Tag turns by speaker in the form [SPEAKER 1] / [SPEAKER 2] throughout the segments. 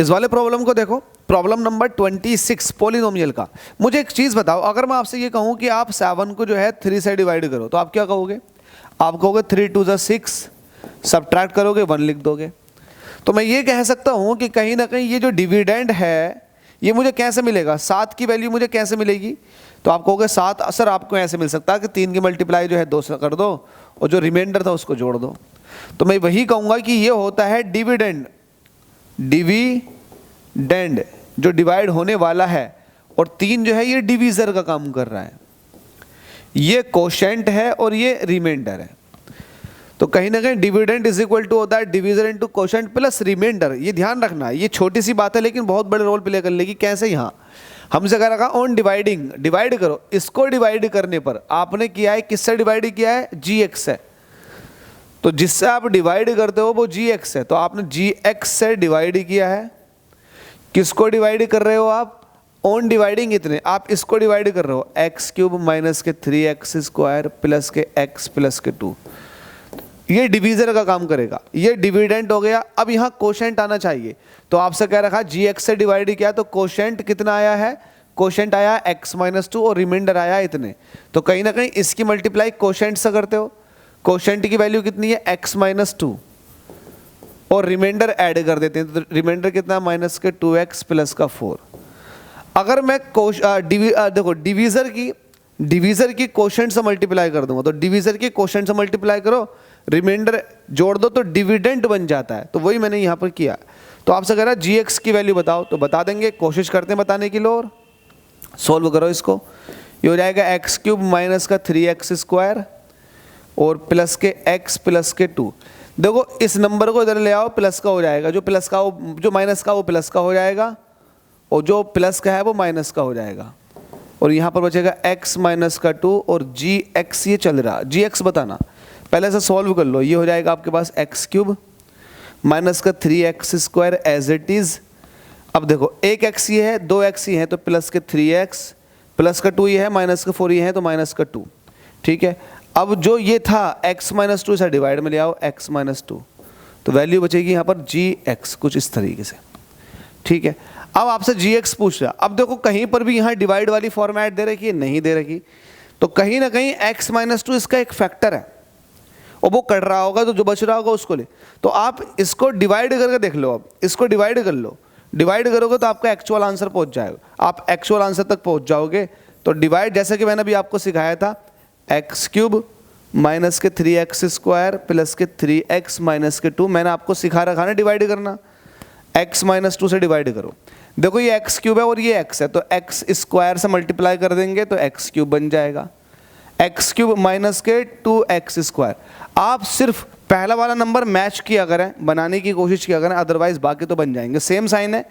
[SPEAKER 1] इस वाले प्रॉब्लम को देखो, प्रॉब्लम नंबर 26 पॉलिनोमियल का। मुझे एक चीज़ बताओ, अगर मैं आपसे ये कहूँ कि आप 7 को जो है 3 से डिवाइड करो, तो आप क्या कहोगे? आप कहोगे 3 2 6, सब्ट्रैक्ट करोगे 1 लिख दोगे। तो मैं ये कह सकता हूँ कि कहीं ना कहीं ये जो डिविडेंड है ये मुझे कैसे मिलेगा, 7 की वैल्यू मुझे कैसे मिलेगी? तो आप कहोगे 7, सर आपको ऐसे मिल सकता है कि 3 की मल्टीप्लाई जो है 2 से कर दो और जो रिमाइंडर था उसको जोड़ दो। तो मैं वही कहूँगा कि ये होता है डिविडेंड, डिविडेंड जो डिवाइड होने वाला है, और 3 जो है ये डिवीज़र का काम कर रहा है, ये कोशेंट है और ये रिमाइंडर है। तो कहीं ना कहीं डिविडेंड इज इक्वल टू होता है divisor into quotient plus remainder. ये ध्यान रखना, ये छोटी सी बात है लेकिन बहुत बड़े रोल प्ले कर लेगी। कैसे? यहाँ हमसे कह रखा ऑन डिवाइडिंग, डिवाइड करो। इसको डिवाइड करने पर आपने किया है, किससे डिवाइड किया है? GX से। तो जिससे आप डिवाइड करते हो वो GX है, तो आपने GX से डिवाइड किया है। किसको डिवाइड कर रहे हो आप? ऑन डिवाइडिंग इतने, आप इसको डिवाइड कर रहे हो x³ माइनस के 3x² प्लस के x प्लस के 2। ये डिवीजर का काम करेगा, ये डिविडेंड हो गया। अब यहाँ कोशेंट आना चाहिए, तो आपसे कह रखा GX से डिवाइड किया तो कोशेंट कितना आया है? कोशेंट आया x-2 और रिमाइंडर आया इतने। तो कहीं ना कहीं इसकी मल्टीप्लाई कोशेंट से करते हो। कोशेंट की वैल्यू कितनी है? x-2 और रिमाइंडर ऐड कर देते हैं, तो रिमाइंडर कितना? माइनस के 2x प्लस का 4। अगर मैं देखो डिवीजर की कोशेंट से मल्टीप्लाई कर दूंगा, तो डिवीजर की कोशेंट से मल्टीप्लाई करो, रिमाइंडर जोड़ दो तो डिविडेंड बन जाता है। तो वही मैंने यहाँ पर किया। तो आपसे कह रहा है GX की वैल्यू बताओ, तो बता देंगे, कोशिश करते हैं बताने की लो, और सोल्व करो इसको। ये हो जाएगा x³ माइनस का 3x² और प्लस के x प्लस के 2। देखो इस नंबर को इधर ले आओ, प्लस का हो जाएगा, जो प्लस का वो जो माइनस का वो प्लस का हो जाएगा, और जो प्लस का है वो माइनस का हो जाएगा, और यहाँ पर बचेगा x माइनस का 2 और GX ये चल रहा। GX बताना, पहले से सॉल्व कर लो। ये हो जाएगा आपके पास x³ माइनस का 3x² एज इट इज़। अब देखो एक x ये है, 2x ये है, तो प्लस के 3x प्लस का 2 ये है, माइनस का 4 ये है, तो माइनस का 2। ठीक है, अब जो ये था x-2 से डिवाइड में ले आओ x-2, तो वैल्यू बचेगी यहाँ पर GX कुछ इस तरीके से। ठीक है, अब आपसे GX पूछ रहा। अब देखो कहीं पर भी यहाँ डिवाइड वाली फॉर्मेट दे रखी है, नहीं दे रखी, तो कहीं ना कहीं x-2 इसका एक फैक्टर है और वो कट रहा होगा, तो जो बच रहा होगा उसको ले। तो आप इसको डिवाइड करके देख लो, अब इसको डिवाइड कर लो, डिवाइड करोगे तो आपका एक्चुअल आंसर पहुंच जाएगा। आप एक्चुअल आंसर तक पहुंच जाओगे। तो डिवाइड जैसे कि मैंने अभी आपको सिखाया था, x³ माइनस के 3x² प्लस के 3x माइनस के 2, मैंने आपको सिखा रखा ना डिवाइड करना। x-2 से डिवाइड करो। देखो ये x³ है और ये x है, तो x² से मल्टीप्लाई कर देंगे तो x³ बन जाएगा। x³ माइनस के 2x²। आप सिर्फ पहला वाला नंबर मैच किया करें, बनाने की कोशिश किया करें, अदरवाइज बाकी तो बन जाएंगे। सेम साइन है,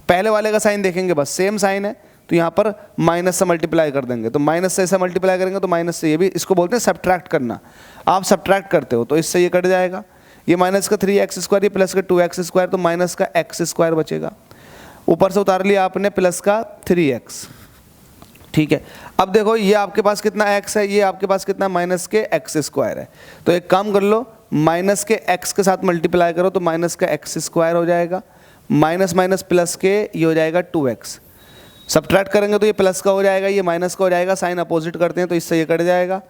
[SPEAKER 1] पहले वाले का साइन देखेंगे बस, सेम साइन है, तो यहाँ पर माइनस से मल्टीप्लाई कर देंगे, तो माइनस से ऐसा मल्टीप्लाई करेंगे तो माइनस से ये भी, इसको बोलते हैं सब्ट्रैक्ट करना। आप सब्ट्रैक्ट करते हो तो इससे ये कट जाएगा, ये माइनस का 3x², ये प्लस का 2x², तो माइनस का x² बचेगा। ऊपर से उतार लिया आपने प्लस का 3x। ठीक है, अब देखो ये आपके पास कितना x है, ये आपके पास कितना माइनस के x² है। तो एक काम कर लो, माइनस के x के साथ मल्टीप्लाई करो तो माइनस का x² हो जाएगा, माइनस माइनस प्लस के ये हो जाएगा 2x। सब्ट्रैक्ट करेंगे तो ये प्लस का हो जाएगा, ये माइनस का हो जाएगा, साइन अपोजिट करते हैं तो इससे ये कट जाएगा।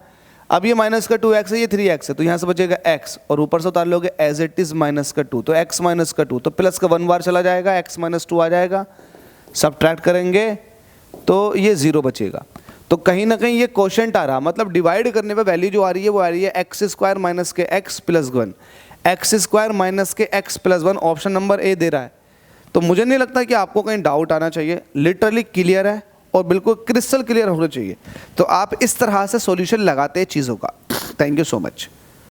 [SPEAKER 1] अब ये माइनस का 2x है, ये 3x है, तो यहाँ से बचेगा x, और ऊपर से उतार लोगे एज इट इज माइनस का 2, तो x माइनस का 2, तो प्लस का 1 बार चला जाएगा, x माइनस 2 आ जाएगा। सब्ट्रैक्ट करेंगे तो ये 0 बचेगा। तो कहीं ना कहीं ये कोशेंट आ रहा, मतलब डिवाइड करने पे वैल्यू जो आ रही है वो आ रही है x² minus K x plus 1, x² minus K x plus 1, option number A दे रहा है। तो मुझे नहीं लगता कि आपको कहीं डाउट आना चाहिए, लिटरली क्लियर है और बिल्कुल क्रिस्टल क्लियर होना चाहिए। तो आप इस तरह से सॉल्यूशन लगाते हैं चीज़ों का। Thank you so much.